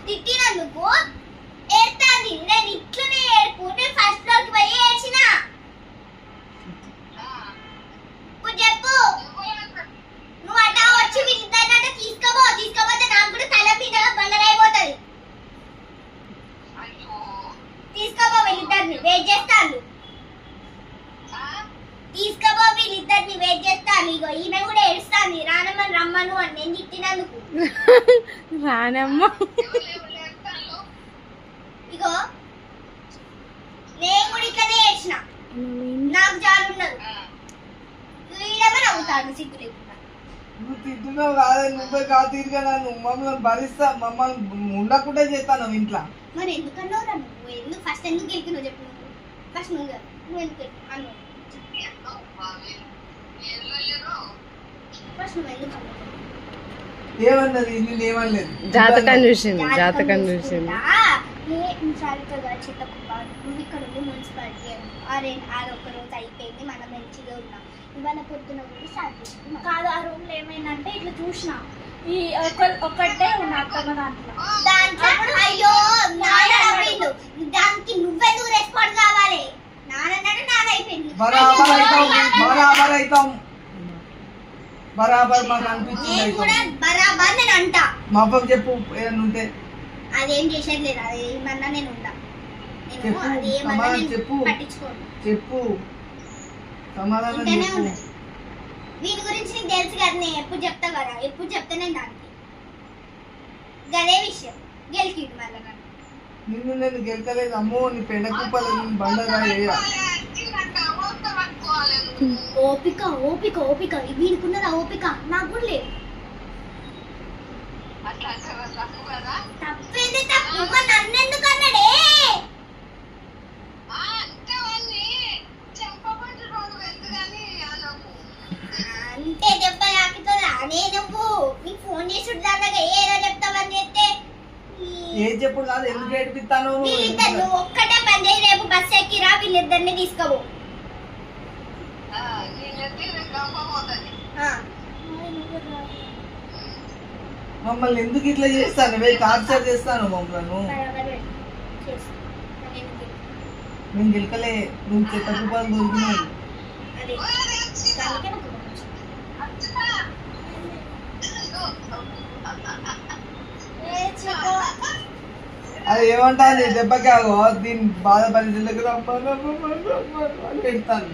తిట్టినందుకు ఏడ్తాంది. నేను ఇట్లనే ఏడుపు. నేను ఫస్ట్ ఫ్లోర్కి పోయి ఏడ్చిన. ఇప్పుడు చెప్పు, నువ్వు అట్లా వచ్చి వీళ్ళిద్దరినట్టు తీసుకోపోతే నాకు కూడా తల మీద బండరైపోతుంది. తీసుకోపో వీళ్ళిద్దరిని, వెయిట్ చేస్తాను. తీసుకోపో వీళ్ళిద్దరిని, వెయిట్ చేస్తాను. ఇగో ఈమె కూడా ఏడుస్తాంది, రానమ్మని రమ్మను అని నేను తిట్టినందుకు. రానమ్మ ఇగో నేను కూడా ఇట్లనే ఏడ్చిన. నాకు జాలి ఉండదు. వీడేమో నవ్వుతాడు సిగ్గు లేకుండా. నువ్వు తింటున్నావు కాదే, నువ్వే కాదు తిరిగా నన్ను మమ్మల్ని భరిస్తా, మమ్మల్ని ఉండకుండా చేస్తాను ఇంట్లో. మరి ఎందుకన్నావు రా నువ్వు? ఎందుకు ఫస్ట్ ఎందుకు గెలికినావు చెప్పు. ఫస్ట్ నువ్వు ఎందుకు అన్నావు? ఫస్ట్ నువ్వు ఎందుకు అన్నావు? ఏమన్నది? నేనేమనలేదు. జాతకం చూసింది. చిత్త నువ్వు ఇక్కడ ఉండి మున్సిపాలిటీ ఆరొక్క రోజు అయిపోయింది, మనం మంచిగా ఉన్నాం. ఇవాళ పొద్దున కూడా స్టార్ట్ చేసుకున్నాం కాదు. ఆ రూమ్ లో ఏమైందంటే ఇట్లా చూసిన ఈ ఒక్కటే ఉన్న అత్తమ్మ దాంట్లో అయ్యో నాన్న దానికి నువ్వెందుకు రెస్పాండ్ కావాలి? నాన్నన్నాడు, నాదైపోయింది. బరాబర్ మాకు అనిపించింది. బరాబర్ నేను అంటా. మా అబ్బకి చెప్పు ఏదన్నా ఉంటే. అదేం చేసేది లేదు. అది ఏమన్నా నేను ఉంటా. చెప్పు చెప్పు సమాధానం చెప్పు. వీటి గురించి నీకు తెలుసు కదా, నేను ఎప్పుడు చెప్తా కదా. ఎప్పుడు చెప్తా నేను దానికి గదే విషయం. గెలికిడు మళ్ళీ నిన్ను నేను గెలకలేదు. అమ్మో నీ పెండ కుప్పలు బండగా వేయ. ఓపిక ఓపిక ఓపిక వీడికున్నదా ఓపిక? నాకు కూడా లేదు. తప్పేది తప్పు. నన్నెందుకు అన్నాడే? అంటే దెబ్బ తాకుతుందా? నువ్వు నీకు ఫోన్ చేసి దాకా ఏదో చెప్తావని చెప్తే ఏం చెప్పుడు కాదు. ఎందుకు ఏడిపిస్తాను? నువ్వు ఒక్కటే పని చేయి. రేపు బస్ ఎక్కిరా, వీళ్ళిద్దరిని తీసుకోవు. మమ్మల్ని ఎందుకు ఇట్లా చేస్తాను? టార్చర్ చేస్తాను మమ్మల్ని. నేను గెలకలే. నువ్వు చెత్త కుప్పలు దొరికినావు. అది ఏమంటాను దెబ్బకి దీన్ని బాధపడి పెడతాను.